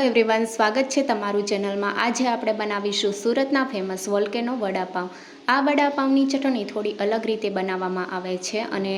Hello everyone, સ્વાગત છે તમારું ચેનલમાં। આજે આપણે બનાવીશું સુરતના ફેમસ વોલ્કેનો વડાપાઉં। આ વડાપાઉંની ચટણી થોડી અલગ રીતે બનાવવામાં આવે છે અને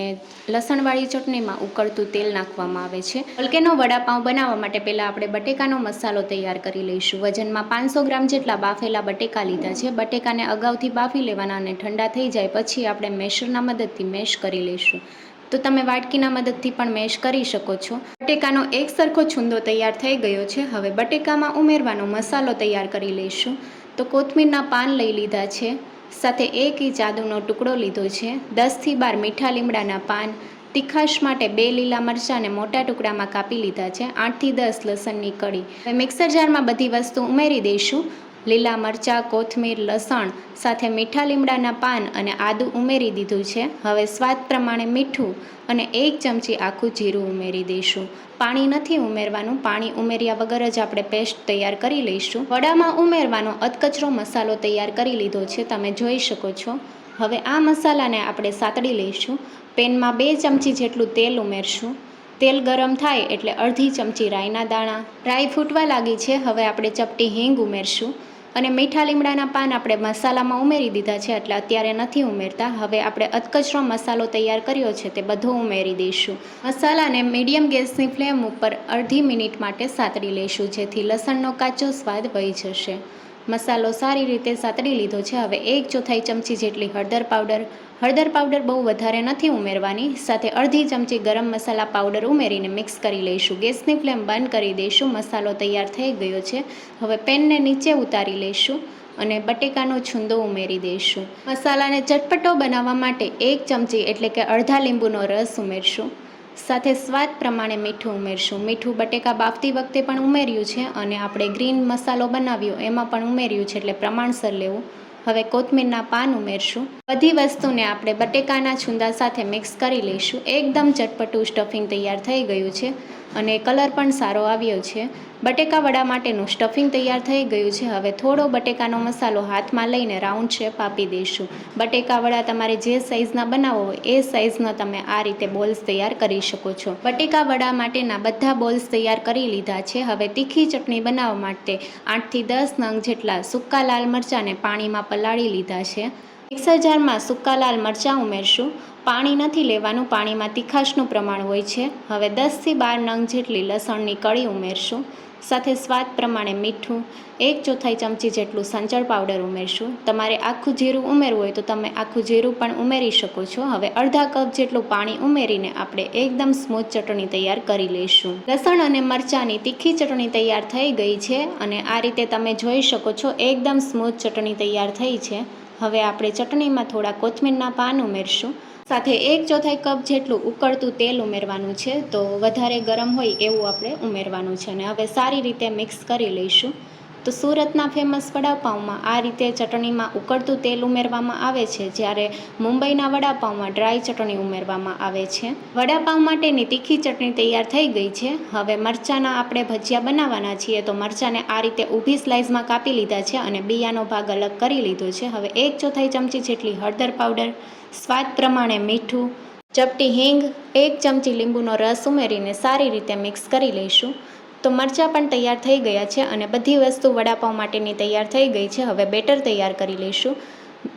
લસણવાળી ચટણીમાં ઉકળતું તેલ નાખવામાં આવે છે। વોલ્કેનો વડાપાઉં બનાવવા માટે પહેલાં આપણે બટેકાનો મસાલો તૈયાર કરી લઈશું। વજનમાં 500 ગ્રામ જેટલા બાફેલા બટેકા લીધા છે। બટેકાને અગાઉથી બાફી લેવાના અને ઠંડા થઈ જાય પછી આપણે મેશરના મદદથી મેશ કરી લઈશું। તો તમે વાટકીના મદદથી પણ મેશ કરી શકો છો। બટેકાનો એક સરખો છૂંદો તૈયાર થઈ ગયો છે। હવે બટેકામાં ઉમેરવાનો મસાલો તૈયાર કરી લઈશું। તો કોથમીરના પાન લઈ લીધા છે, સાથે 1 ઇંચ આદુનો ટુકડો લીધો છે, 10 થી 12 મીઠા લીમડાના પાન, તીખાશ માટે 2 લીલા મરચાંને મોટા ટુકડામાં કાપી લીધા છે, 8 થી 10 લસણની કળી। હવે મિક્સર જારમાં બધી વસ્તુ ઉમેરી દઈશું। લીલા મરચાં, કોથમીર, લસણ સાથે મીઠા લીમડાના પાન અને આદું ઉમેરી દીધું છે। હવે સ્વાદ પ્રમાણે મીઠું અને 1 ચમચી આખું જીરું ઉમેરી દઈશું। પાણી નથી ઉમેરવાનું, પાણી ઉમેર્યા વગર જ આપણે પેસ્ટ તૈયાર કરી લઈશું। વડામાં ઉમેરવાનો અધકચરો મસાલો તૈયાર કરી લીધો છે, તમે જોઈ શકો છો। હવે આ મસાલાને આપણે સાતળી લઈશું। પેનમાં 2 ચમચી જેટલું તેલ ઉમેરશું। તેલ ગરમ થાય એટલે અડધી ચમચી રાઈના દાણા। રાઈ ફૂટવા લાગી છે, હવે આપણે ચપટી હિંગ ઉમેરશું અને મીઠા લીમડાના પાન આપણે મસાલામાં ઉમેરી દીધા છે એટલે અત્યારે નથી ઉમેરતા। હવે આપણે અધકચરો મસાલો તૈયાર કર્યો છે તે બધો ઉમેરી દઈશું। મસાલાને મીડિયમ ગેસની ફ્લેમ ઉપર અડધી મિનિટ માટે સાતળી લઈશું, જેથી લસણનો કાચો સ્વાદ વહી જશે। મસાલો સારી રીતે સાતળી લીધો છે। હવે 1/4 ચમચી જેટલી હળદર પાવડર। હળદર પાવડર બહુ વધારે નથી ઉમેરવાની, સાથે અડધી ચમચી ગરમ મસાલા પાવડર ઉમેરીને મિક્સ કરી લઈશું। ગેસની ફ્લેમ બંધ કરી દઈશું। મસાલો તૈયાર થઈ ગયો છે। હવે પેનને નીચે ઉતારી લઈશું અને બટેકાનો છૂંદો ઉમેરી દઈશું। મસાલાને ચટપટો બનાવવા માટે 1 ચમચી એટલે કે અડધા લીંબુનો રસ ઉમેરશું, સાથે સ્વાદ પ્રમાણે મીઠું ઉમેરશું। મીઠું બટેકા બાફતી વખતે પણ ઉમેર્યું છે અને આપણે ગ્રીન મસાલો બનાવ્યો એમાં પણ ઉમેર્યું છે, એટલે પ્રમાણસર લેવું। હવે કોથમીરના પાન ઉમેરશું। બધી વસ્તુને આપણે બટેકાના છૂંદા સાથે મિક્સ કરી લઈશું। એકદમ ચટપટું સ્ટફિંગ તૈયાર થઈ ગયું છે અને કલર પણ સારો આવ્યો છે। બટેકા વડા માટેનું સ્ટફિંગ તૈયાર થઈ ગયું છે। હવે થોડો બટેકાનો મસાલો હાથમાં લઈને રાઉન્ડ શેપ આપી દઈશું। બટેકા વડા તમારે જે સાઇઝના બનાવવો હોય એ સાઇઝના તમે આ રીતે બોલ્સ તૈયાર કરી શકો છો। બટેકા વડા માટેના બધા બોલ્સ તૈયાર કરી લીધા છે। હવે તીખી ચટણી બનાવવા માટે 8 થી 10 નંગ જેટલા સૂકા લાલ મરચાંને પાણીમાં પલાળી લીધા છે। મિક્સર જારમાં સૂકા લાલ મરચાં ઉમેરશું। પાણી નથી લેવાનું, પાણીમાં તીખાશનું પ્રમાણ હોય છે। હવે 10 થી 12 નંગ જેટલી લસણની કળી ઉમેરશું, સાથે સ્વાદ પ્રમાણે મીઠું, 1/4 ચમચી જેટલું સંચળ પાવડર ઉમેરશું। તમારે આખું જીરું ઉમેરવું હોય તો તમે આખું જીરું પણ ઉમેરી શકો છો। હવે અડધા કપ જેટલું પાણી ઉમેરીને આપણે એકદમ સ્મૂથ ચટણી તૈયાર કરી લઈશું। લસણ અને મરચાંની તીખી ચટણી તૈયાર થઈ ગઈ છે અને આ રીતે તમે જોઈ શકો છો એકદમ સ્મૂથ ચટણી તૈયાર થઈ છે। હવે આપણે ચટણીમાં થોડા કોથમીરના પાન ઉમેરશું, સાથે 1/4 કપ જેટલું ઉકળતું તેલ ઉમેરવાનું છે। તો વધારે ગરમ હોય એવું આપણે ઉમેરવાનું છે અને હવે સારી રીતે મિક્સ કરી લઈશું। તો સુરતના ફેમસ વડાપાઉંમાં આ રીતે ચટણીમાં ઉકળતું તેલ ઉમેરવામાં આવે છે, જ્યારે મુંબઈના વડાપાઉંમાં ડ્રાય ચટણી ઉમેરવામાં આવે છે। વડાપાઉં માટેની તીખી ચટણી તૈયાર થઈ ગઈ છે। હવે મરચાંના આપણે ભજીયા બનાવવાના છીએ, તો મરચાંને આ રીતે ઊભી સ્લાઇસમાં કાપી લીધા છે અને બિયાનો ભાગ અલગ કરી લીધો છે। હવે 1/4 ચમચી જેટલી હળદર પાવડર, સ્વાદ પ્રમાણે મીઠું, ચપટી હિંગ, 1 ચમચી લીંબુનો રસ ઉમેરીને સારી રીતે મિક્સ કરી લઈશું। તો મરચાં પણ તૈયાર થઈ ગયા છે અને બધી વસ્તુ વડાપાઉં માટેની તૈયાર થઈ ગઈ છે। હવે બેટર તૈયાર કરી લઈશું।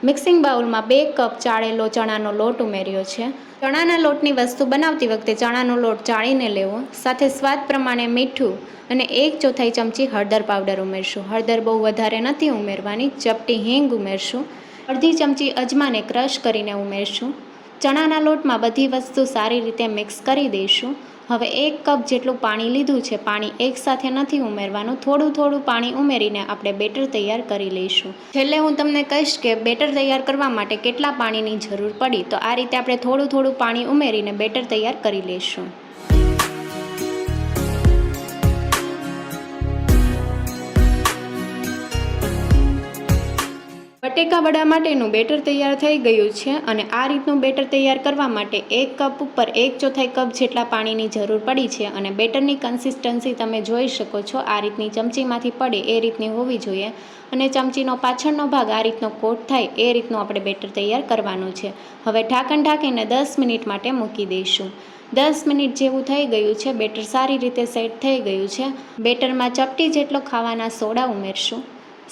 મિક્સિંગ બાઉલમાં 2 કપ ચાળેલો ચણાનો લોટ ઉમેર્યો છે। ચણાના લોટની વસ્તુ બનાવતી વખતે ચણાનો લોટ ચાળીને લેવો, સાથે સ્વાદ પ્રમાણે મીઠું અને 1/4 ચમચી હળદર પાવડર ઉમેરશું। હળદર બહુ વધારે નથી ઉમેરવાની। ચપટી હિંગ ઉમેરશું, અડધી ચમચી અજમાને ક્રશ કરીને ઉમેરશું। ચણાના લોટમાં બધી વસ્તુ સારી રીતે મિક્સ કરી દઈશું। હવે 1 કપ જેટલું પાણી લીધું છે। પાણી એકસાથે નથી ઉમેરવાનું, થોડું થોડું પાણી ઉમેરીને આપણે બેટર તૈયાર કરી લઈશું। છેલ્લે હું તમને કહીશ કે બેટર તૈયાર કરવા માટે કેટલા પાણીની જરૂર પડી, તો આ રીતે આપણે થોડું થોડું પાણી ઉમેરીને બેટર તૈયાર કરી લઈશું। બટેકા વડા માટેનું બેટર તૈયાર થઈ ગયું છે અને આ રીતનું બેટર તૈયાર કરવા માટે 1 કપ ઉપર 1/4 કપ જેટલા પાણીની જરૂર પડી છે અને બેટરની કન્સિસ્ટન્સી તમે જોઈ શકો છો આ રીતની ચમચીમાંથી પડે એ રીતની હોવી જોઈએ અને ચમચીનો પાછળનો ભાગ આ રીતનો કોટ થાય એ રીતનું આપણે બેટર તૈયાર કરવાનું છે। હવે ઢાંકણ ઢાંકીને 10 મિનિટ માટે મૂકી દઈશું। 10 મિનિટ જેવું થઈ ગયું છે. બેટર સારી રીતે સેટ થઈ ગયું છે. બેટરમાં ચપટી જેટલો ખાવાના સોડા ઉમેરશું,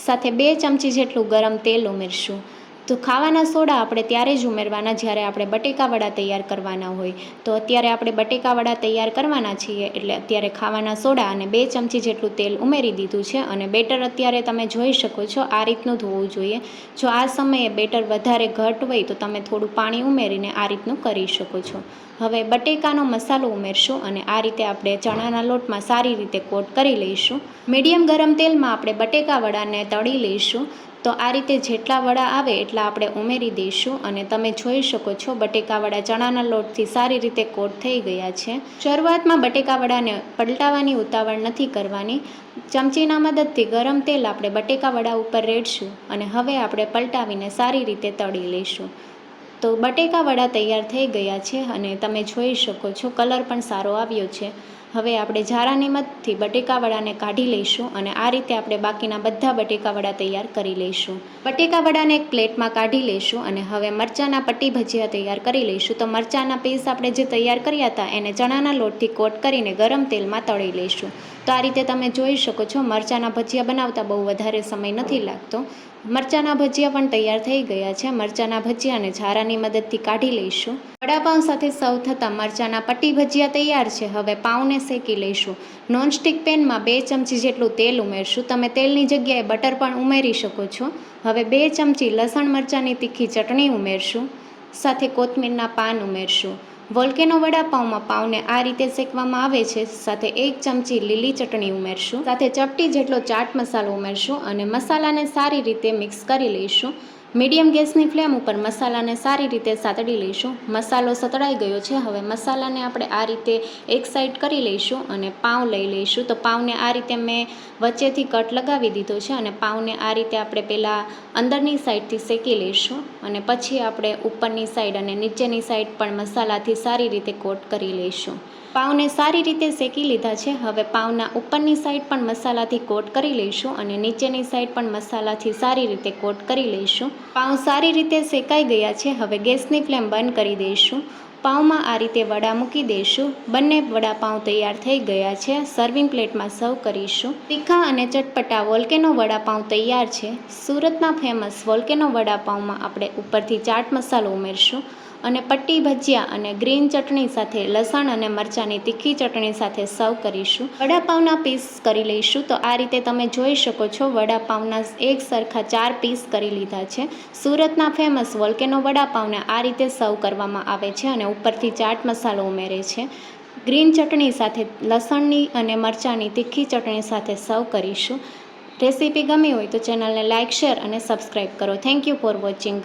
સાથે 2 ચમચી જેટલું ગરમ તેલ ઉમેરશું. તો ખાવાના સોડા આપણે ત્યારે જ ઉમેરવાના જ્યારે આપણે બટેકાવડા તૈયાર કરવાના હોય. તો અત્યારે આપણે બટેકાવડા તૈયાર કરવાના છીએ એટલે અત્યારે ખાવાના સોડા અને 2 ચમચી જેટલું તેલ ઉમેરી દીધું છે. અને બેટર અત્યારે તમે જોઈ શકો છો આ રીતનું જ હોવું જોઈએ. જો આ સમયે બેટર વધારે ઘટ હોય તો તમે થોડું પાણી ઉમેરીને આ રીતનું કરી શકો છો. હવે બટેકાનો મસાલો ઉમેરશું અને આ રીતે આપણે ચણાના લોટમાં સારી રીતે કોટ કરી લઈશું. મીડિયમ ગરમ તેલમાં આપણે બટેકાવડાને તળી લઈશું. તો આ રીતે જેટલા વડા આવે એટલા આપણે ઉમેરી દઈશું. અને તમે જોઈ શકો છો બટેકાવડા ચણાના લોટથી સારી રીતે કોટ થઈ ગયા છે. શરૂઆતમાં બટેકાવડાને પલટાવવાની ઉતાવળ નથી કરવાની. ચમચીના મદદથી ગરમ તેલ આપણે બટેકાવડા ઉપર રેડશું અને હવે આપણે પલટાવીને સારી રીતે તળી લઈશું. તો બટેકાવડા તૈયાર થઈ ગયા છે અને તમે જોઈ શકો છો કલર પણ સારો આવ્યો છે. હવે આપણે ઝારાની મદદથી બટેકાવડાને કાઢી લઈશું અને આ રીતે આપણે બાકીના બધા બટેકાવડા તૈયાર કરી લઈશું. બટેકાવડાને એક પ્લેટમાં કાઢી લઈશું અને હવે મરચાંના પટ્ટી ભજીયા તૈયાર કરી લઈશું. તો મરચાંના પીસ આપણે જે તૈયાર કર્યા હતા એને ચણાના લોટથી કોટ કરીને ગરમ તેલમાં તળી લઈશું. તો આ રીતે તમે જોઈ શકો છો મરચાંના ભજીયા બનાવતા બહુ વધારે સમય નથી લાગતો. મરચાંના ભજીયા પણ તૈયાર થઈ ગયા છે. મરચાંના ભજીયાને ઝારાની મદદથી કાઢી લઈશું. વડાપાઉં સાથે સર્વ થતાં મરચાંના પટ્ટી ભજીયા તૈયાર છે. હવે પાઉંને શેકી લઈશું. નોનસ્ટિક પેનમાં 2 ચમચી જેટલું તેલ ઉમેરશું. તમે તેલની જગ્યાએ બટર પણ ઉમેરી શકો છો. હવે 2 ચમચી લસણ મરચાંની તીખી ચટણી ઉમેરશું, સાથે કોથમીરના પાન ઉમેરશું. વોલ્કેનો વડાપાઉંમાં પાઉંને આ રીતે શેકવામાં આવે છે. સાથે 1 ચમચી લીલી ચટણી ઉમેરશું, સાથે ચપટી જેટલો ચાટ મસાલો ઉમેરશું અને મસાલાને સારી રીતે મિક્સ કરી લઈશું. મીડિયમ ગેસની ફ્લેમ ઉપર મસાલાને સારી રીતે સાતળી લઈશું. મસાલો સતળાઈ ગયો છે. હવે મસાલાને આપણે આ રીતે એક સાઈડ કરી લઈશું અને પાઉં લઈ લઈશું. તો પાઉંને આ રીતે મેં વચ્ચેથી કટ લગાવી દીધો છે અને પાઉંને આ રીતે આપણે પહેલાં અંદરની સાઈડથી શેકી લઈશું અને પછી આપણે ઉપરની સાઈડ અને નીચેની સાઈડ પણ મસાલાથી સારી રીતે કોટ કરી લઈશું. પાઉંને સારી રીતે શેકી લીધા છે. હવે પાઉંના ઉપરની સાઈડ પણ મસાલાથી કોટ કરી લઈશું અને નીચેની સાઈડ પણ મસાલાથી સારી રીતે કોટ કરી લઈશું. પાઉં સારી રીતે શેકાઈ ગયા છે. હવે ગેસની ફ્લેમ બંધ કરી દઈશું. પાઉંમાં આ રીતે વડા મૂકી દઈશું. બંને વડાપાઉં તૈયાર થઈ ગયા છે. સર્વિંગ પ્લેટમાં સર્વ કરીશું. તીખા અને ચટપટા વોલ્કેનો વડાપાઉં તૈયાર છે. સુરતના ફેમસ વોલ્કેનો વડાપાઉંમાં આપણે ઉપરથી ચાટ મસાલો ઉમેરશું અને પટ્ટી ભજીયા અને ગ્રીન ચટણી સાથે લસણ અને મરચાંની તીખી ચટણી સાથે સર્વ કરીશું. વડાપાઉંના પીસ કરી લઈશું. તો આ રીતે તમે જોઈ શકો છો વડાપાઉંના એક સરખા 4 પીસ કરી લીધા છે. સુરતના ફેમસ વોલ્કેનો વડાપાઉંને આ રીતે સર્વ કરવામાં આવે છે અને ઉપરથી ચાટ મસાલો ઉમેરે છે. ગ્રીન ચટણી સાથે લસણની અને મરચાંની તીખી ચટણી સાથે સર્વ કરીશું. રેસીપી ગમી હોય તો ચેનલને લાઇક, શેર અને સબસ્ક્રાઈબ કરો. Thank you for watching.